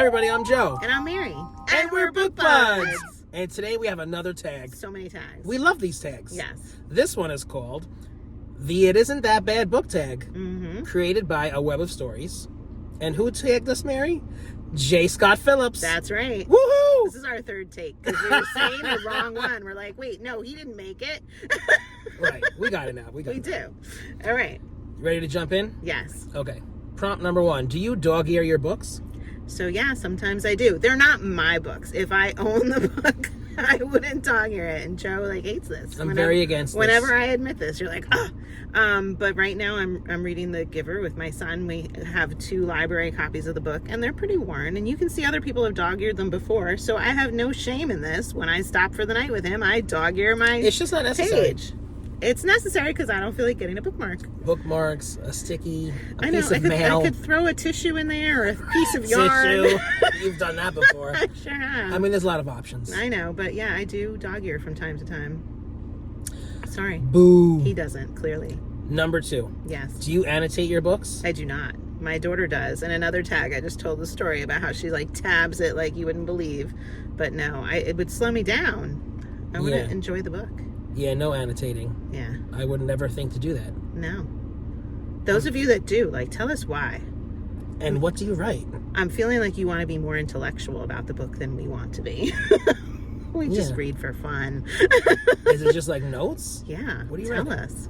Hi everybody, I'm Joe. And I'm Mary. And we're Book Buds. And today we have another tag. So many tags. We love these tags. Yes. This one is called the It Isn't That Bad book tag. Created by A Web of Stories. And who tagged us, Mary? J. Scott Phillips. That's right. Woohoo! This is our third take because we were saying the wrong one. We're like, wait, no, he didn't make it. Right. We got it now. We do. All right. Ready to jump in? Yes. Okay. Prompt number 1. Do you dog ear your books? So yeah, sometimes I do. They're not my books. If I own the book, I wouldn't dog ear it. And Joe hates this. I'm very against this. Whenever I admit this, you're like, oh. But right now I'm reading The Giver with my son. We have 2 library copies of the book, and they're pretty worn. And you can see other people have dog-eared them before, so I have no shame in this. When I stop for the night with him, I dog-ear my It's just not necessary. page. It's necessary because I don't feel like getting a bookmark. Bookmarks, a sticky, a I know. piece of mail. I could throw a tissue in there or a piece of yarn. Tissue. You've done that before. I sure have. I mean, there's a lot of options. I know, but yeah, I do dog ear from time to time. Sorry. Boo. He doesn't, clearly. Number 2. Yes. Do you annotate your books? I do not. My daughter does. And another tag, I just told the story about how she like tabs it like you wouldn't believe. But no, it would slow me down. I wouldn't enjoy the book. Yeah, no annotating. Yeah. I would never think to do that. No. Those of you that do, like, tell us why. And what do you write? I'm feeling like you want to be more intellectual about the book than we want to be. We just read for fun. Is it just like notes? Yeah. What do you tell write? us.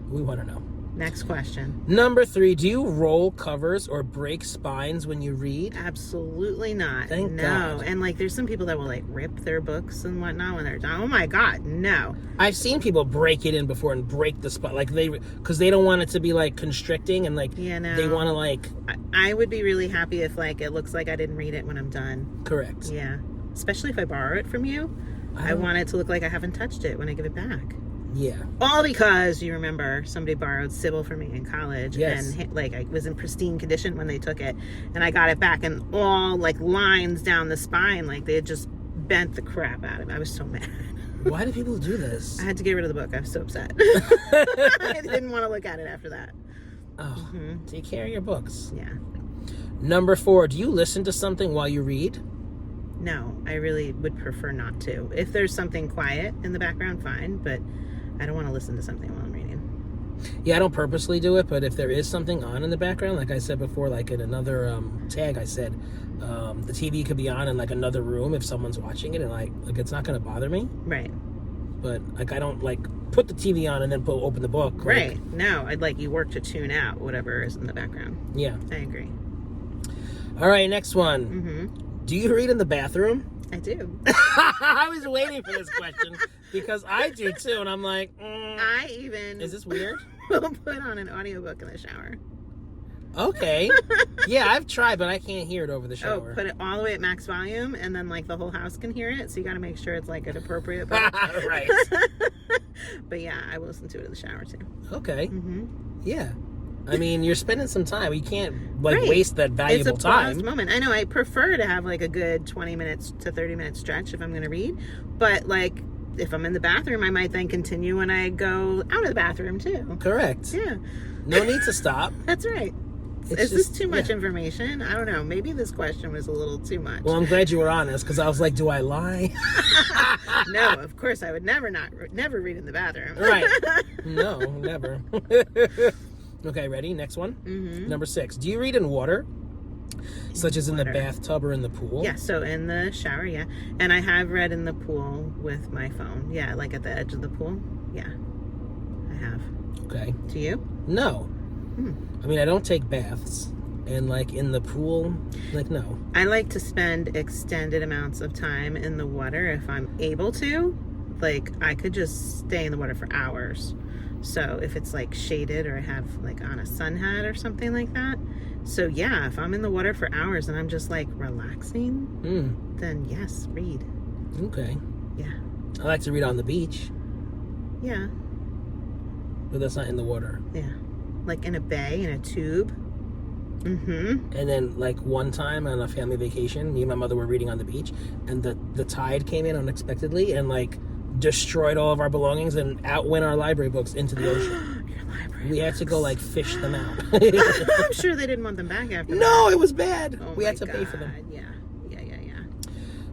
We want to know. Next question. Number 3, do you roll covers or break spines when you read? Absolutely not. Thank no. God. And like there's some people that will like rip their books and whatnot when they're done. Oh my God, no. I've seen people break it in before and break the spine, like because they don't want it to be like constricting and like Yeah, no. they want to like. I would be really happy if like it looks like I didn't read it when I'm done. Correct. Yeah. Especially if I borrow it from you. I want it to look like I haven't touched it when I give it back. Yeah. All because you remember somebody borrowed Sybil from me in college. Yes. And like I was in pristine condition when they took it, and I got it back, and all like lines down the spine, like they had just bent the crap out of it. I was so mad. Why do people do this? I had to get rid of the book. I was so upset. I didn't want to look at it after that. Oh, take care of your books. Yeah. Number 4, do you listen to something while you read? No, I really would prefer not to. If there's something quiet in the background, fine, but I don't want to listen to something while I'm reading. Yeah, I don't purposely do it, but if there is something on in the background, like I said before, like in another tag, I said the TV could be on in like another room if someone's watching it, and like it's not going to bother me. Right. But like I don't like put the TV on and then open the book. Right. No, I'd like you work to tune out whatever is in the background. Yeah. I agree. All right, next one. Do you read in the bathroom? I do. I was waiting for this question because I do too, and I'm like, I even... Is this weird? will put on an audiobook in the shower. Okay. Yeah, I've tried, but I can't hear it over the shower. Oh, put it all the way at max volume, and then like the whole house can hear it, so you got to make sure it's like an appropriate book. Right. But yeah, I will listen to it in the shower too. Okay. Yeah. I mean, you're spending some time. You can't like waste that valuable it's a time. paused moment. I know. I prefer to have like a good 20 minutes to 30 minute stretch if I'm going to read, but like if I'm in the bathroom, I might then continue when I go out of the bathroom too. Correct. Yeah. No need to stop. That's right. Is this too much information? I don't know. Maybe this question was a little too much. Well, I'm glad you were honest because I was like, do I lie? No, of course I would never read in the bathroom. Right. No, never. Okay, ready? Next one. Number 6. Do you read in water? Such as in the bathtub or in the pool? Yeah, so in the shower, yeah. And I have read in the pool with my phone. Yeah, like at the edge of the pool. Yeah, I have. Okay. Do you? No. I mean, I don't take baths. And like in the pool, like no. I like to spend extended amounts of time in the water if I'm able to. Like I could just stay in the water for hours. So if it's like shaded or I have like on a sun hat or something like that. So yeah, if I'm in the water for hours and I'm just like relaxing, then yes, read. Okay. Yeah. I like to read on the beach. Yeah. But that's not in the water. Yeah. Like in a bay, in a tube. And then like one time on a family vacation, me and my mother were reading on the beach and the tide came in unexpectedly and like destroyed all of our belongings and outwent our library books into the ocean. Your library We had to go like fish them out. I'm sure they didn't want them back after No, that. it was bad. Oh We my had to pay for them. God. Yeah.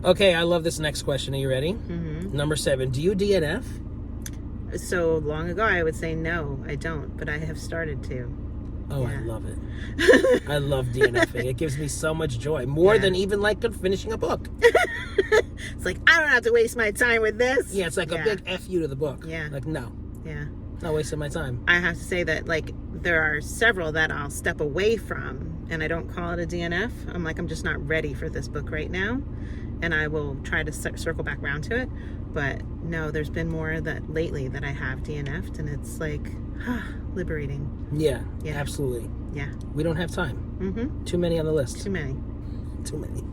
Okay, I love this next question. Are you ready? Mm-hmm. Number 7. Do you DNF? So long ago, I would say no, I don't, but I have started to. Oh, Yeah. I love it. I love DNFing. It gives me so much joy. More than even like finishing a book. It's like, I don't have to waste my time with this. Yeah, it's like a big F you to the book. Yeah. Like, no. Yeah. Not wasting my time. I have to say that, like, there are several that I'll step away from, and I don't call it a DNF. I'm like, I'm just not ready for this book right now, and I will try to circle back around to it. But no, there's been more that lately that I have DNF'd, and it's like, liberating. Yeah, Yeah. absolutely. Yeah. We don't have time. Mm-hmm. Too many on the list. Too many. Too many.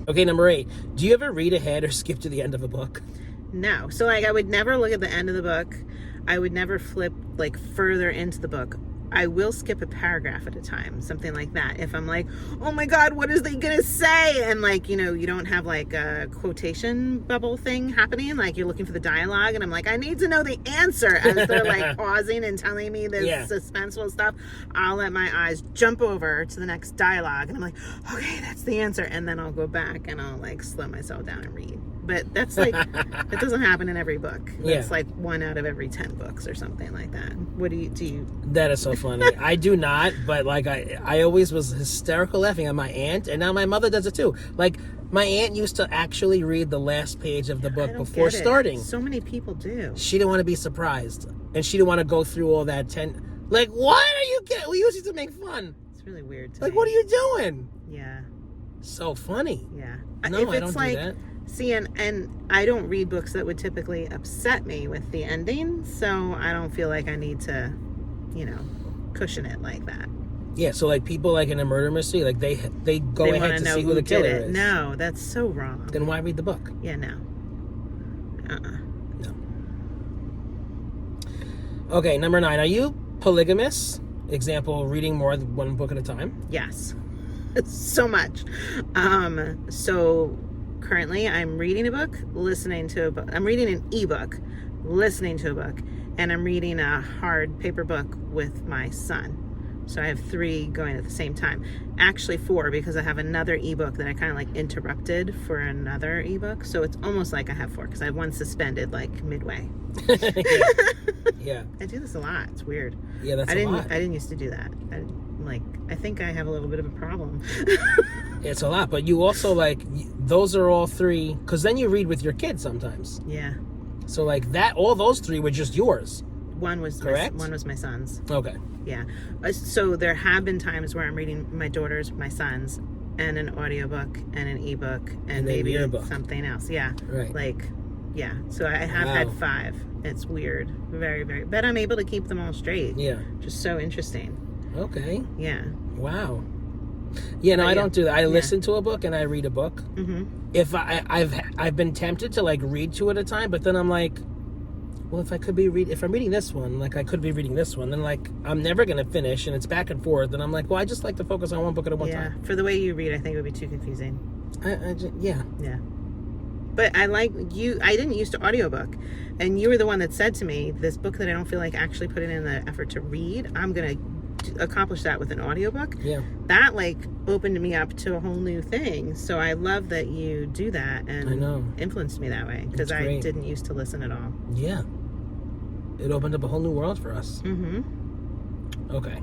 Okay, number 8. Do you ever read ahead or skip to the end of a book? No. So, like, I would never look at the end of the book. I would never flip, like, further into the book. I will skip a paragraph at a time, something like that. If I'm like, oh my God, what is they gonna say? And, like, you know, you don't have like a quotation bubble thing happening. Like, you're looking for the dialogue, and I'm like, I need to know the answer as they're like pausing and telling me this suspenseful stuff. I'll let my eyes jump over to the next dialogue, and I'm like, okay, that's the answer. And then I'll go back and I'll like slow myself down and read. But that's like, that doesn't happen in every book. That's like 1 out of every 10 books or something like that. What do you? That is so funny. I do not, but like I always was hysterical laughing at my aunt, and now my mother does it too. Like, my aunt used to actually read the last page of the book before starting. So many people do. She didn't want to be surprised, and she didn't want to go through all that 10. Like, what are you getting? We use it to make fun. It's really weird to Like, me. what are you doing? Yeah. So funny. Yeah. No, if I it's don't like, do that. See, and I don't read books that would typically upset me with the ending, so I don't feel like I need to, you know, cushion it like that. Yeah, so like people like in a murder mystery, like they go ahead to see who the killer is. No, that's so wrong. Then why read the book? Yeah, no. No. Okay, number 9. Are you polygamous? Example, reading more than one book at a time? Yes. So much. So currently I'm reading a book, listening to a book. I'm reading an ebook, listening to a book, and I'm reading a hard paper book with my son. So I have 3 going at the same time. Actually 4, because I have another ebook that I kind of like interrupted for another ebook. So it's almost like I have 4, because I have one suspended like midway. Yeah. I do this a lot. It's weird. Yeah, that's a lot. I didn't used to do that. I think I have a little bit of a problem. It's a lot, but you also like, those are all 3, because then you read with your kids sometimes. Yeah. So like that, all those 3 were just yours. One was correct. One was my son's. Okay. Yeah. So there have been times where I'm reading my daughter's, my son's, and an audiobook and an ebook and maybe something else. Yeah. Right. Like, yeah. So I have had 5. It's weird. Very, very. But I'm able to keep them all straight. Yeah. Just so interesting. Okay. Yeah. Well, I don't do that. I listen to a book and I read a book. Mm-hmm. If I've been tempted to like read 2 at a time, but then I'm like, well, if I'm reading this one, like I could be reading this one, then like I'm never gonna finish, and it's back and forth, and I'm like, well, I just like to focus on one book at one time. For the way you read, I think it would be too confusing. Yeah. But I like you. I didn't used to audiobook, and you were the one that said to me, this book that I don't feel like actually putting in the effort to read, I'm gonna accomplish that with an audiobook. Yeah. That like opened me up to a whole new thing. So I love that you do that and influenced me that way, because I didn't used to listen at all. Yeah. It opened up a whole new world for us. Mm-hmm. Okay.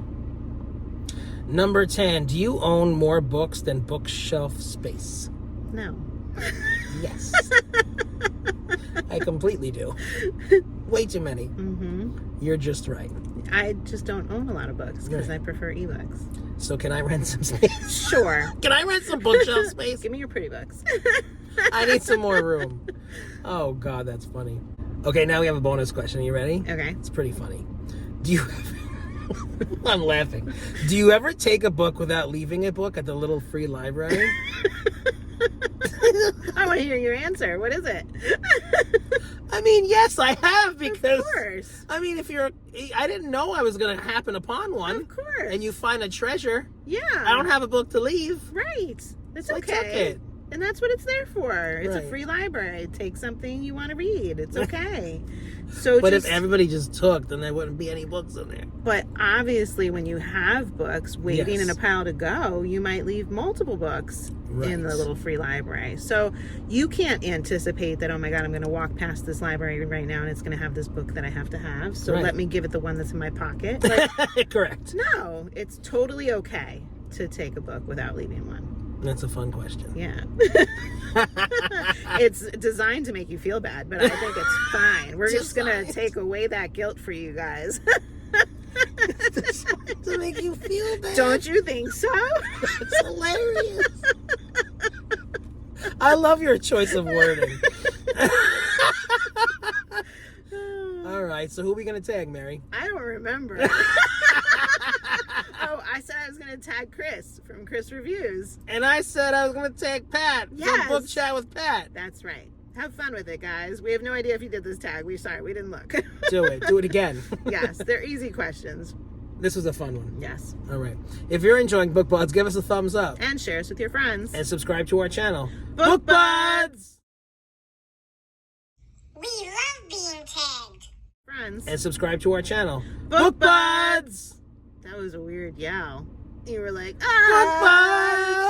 Number 10. Do you own more books than bookshelf space? No. Yes. I completely do. Way too many. Mm-hmm. You're just right. I just don't own a lot of books because I prefer ebooks. So can I rent some space? Sure. Can I rent some bookshelf space? Give me your pretty books. I need some more room. Oh, God, that's funny. Okay, now we have a bonus question. Are you ready? Okay. It's pretty funny. Do you I'm laughing. Do you ever take a book without leaving a book at the little free library? I want to hear your answer. What is it? I mean, yes, I have, because... Of course. I mean, I didn't know I was going to happen upon one. Of course. And you find a treasure. Yeah. I don't have a book to leave. Right. It's so okay. I took it. And that's what it's there for. It's a Right. free library. Take something you want to read. It's okay. So, But if everybody just took, then there wouldn't be any books in there. But obviously, when you have books waiting Yes. in a pile to go, you might leave multiple books in the Right. little free library. So you can't anticipate that, oh my God, I'm going to walk past this library right now and it's going to have this book that I have to have. So Right. let me give it the one that's in my pocket. Like, Correct. no, it's totally okay to take a book without leaving one. That's a fun question. Yeah. It's designed to make you feel bad, but I think it's fine. We're just going to take away that guilt for you guys. To make you feel bad. Don't you think so? It's hilarious. I love your choice of wording. All right, so who are we going to tag, Mary? I don't remember. Oh, I said I was going to tag Chris from Chris Reviews. And I said I was going to tag Pat Yes. from Book Chat with Pat. That's right. Have fun with it, guys. We have no idea if you did this tag. We're sorry, we didn't look. Do it. Do it again. Yes, they're easy questions. This was a fun one. Yes. All right. If you're enjoying Book Buds, give us a thumbs up. And share us with your friends. And subscribe to our channel. Book Buds! We love being tagged. Friends. And subscribe to our channel. Book Buds! That was a weird yell. You were like, Book ah! Buds!